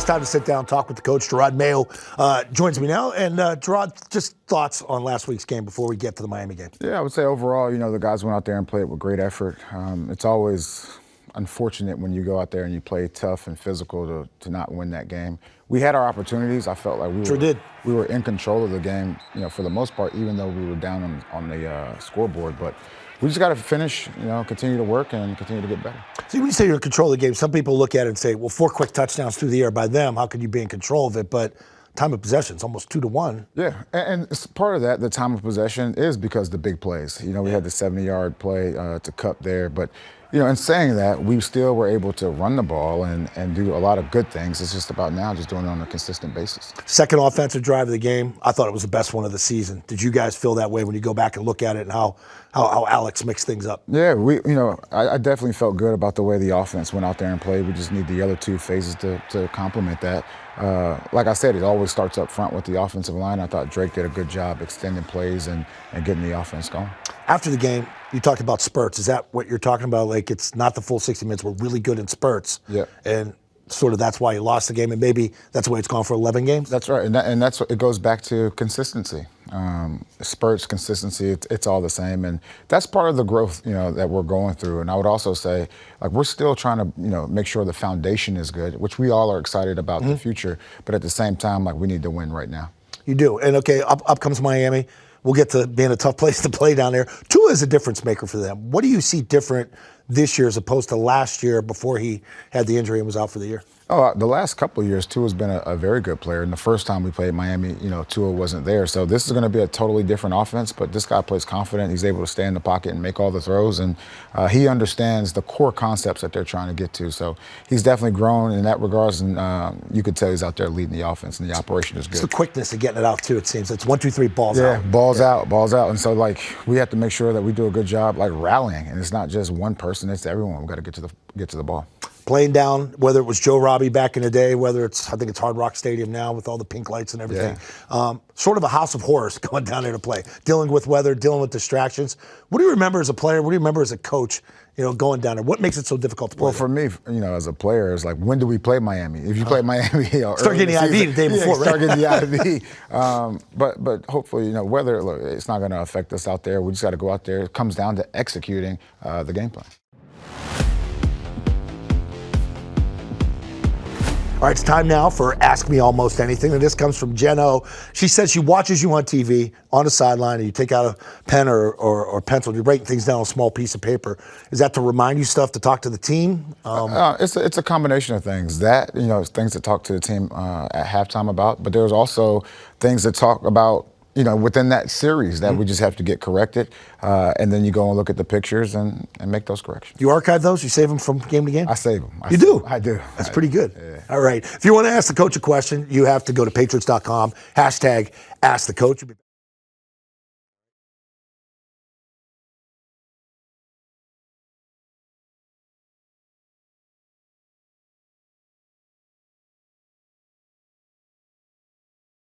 it's time to sit down and talk with the coach. Jerod Mayo joins me now. And Jerod, just thoughts on last week's game before we get to the Miami game. Yeah, I would say overall, the guys went out there and played with great effort. It's always unfortunate when you go out there and you play tough and physical to not win that game. We had our opportunities. I felt like we were in control of the game, for the most part, even though we were down on the scoreboard. But we just got to finish, continue to work and continue to get better. See, when you say you're in control of the game, some people look at it and say, well, 4 quick touchdowns through the air by them, how could you be in control of it? But time of possession is almost 2-1. Yeah, and part of that, the time of possession, is because the big plays. We had the 70-yard play to Cup there, but in saying that, we still were able to run the ball and do a lot of good things. It's just about now just doing it on a consistent basis. Second offensive drive of the game, I thought it was the best one of the season. Did you guys feel that way when you go back and look at it and how Alex mixed things up? Yeah, I definitely felt good about the way the offense went out there and played. We just need the other 2 phases to complement that. Like I said, it always starts up front with the offensive line. I thought Drake did a good job extending plays and getting the offense going. After the game, you talked about spurts. Is that what you're talking about? Like, it's not the full 60 minutes. We're really good in spurts. Yeah. And sort of that's why you lost the game, and maybe that's the way it's gone for 11 games? That's right, and that's what it goes back to consistency. Spurts, consistency, it's all the same, and that's part of the growth, that we're going through. And I would also say, like, we're still trying to, make sure the foundation is good, which we all are excited about the future, but at the same time, like, we need to win right now. You do, and okay, up comes Miami. We'll get to being a tough place to play down there. Tua is a difference maker for them. What do you see different this year as opposed to last year before he had the injury and was out for the year? Oh, the last couple of years, Tua's been a very good player. And the first time we played Miami, Tua wasn't there. So this is going to be a totally different offense, but this guy plays confident. He's able to stay in the pocket and make all the throws. And he understands the core concepts that they're trying to get to. So he's definitely grown in that regards. And you could tell he's out there leading the offense, and the operation is good. It's the quickness of getting it out, too, it seems. It's 1, 2, 3, balls out. Yeah, balls out. And so, like, we have to make sure that we do a good job, like, rallying. And it's not just one person, it's everyone. We've got to get to the ball. Playing down, whether it was Joe Robbie back in the day, whether it's, I think it's Hard Rock Stadium now with all the pink lights and everything. Yeah. Sort of a house of horrors going down there to play, dealing with weather, dealing with distractions. What do you remember as a player? What do you remember as a coach, going down there? What makes it so difficult to play? Well, for me, as a player, it's like, when do we play Miami? If you play Miami, start getting the IV the day before, right? Start getting the IV. But hopefully, weather, look, it's not going to affect us out there. We just got to go out there. It comes down to executing the game plan. All right, it's time now for Ask Me Almost Anything, and this comes from Jen O. She says she watches you on TV on the sideline, and you take out a pen or pencil, you're writing things down on a small piece of paper. Is that to remind you stuff, to talk to the team? It's a combination of things. That, things to talk to the team at halftime about, but there's also things to talk about, within that series that we just have to get corrected. And then you go and look at the pictures and make those corrections. You archive those? You save them from game to game? I save them. You do? I do. That's pretty good. Yeah. All right. If you want to ask the coach a question, you have to go to Patriots.com, #AskTheCoach.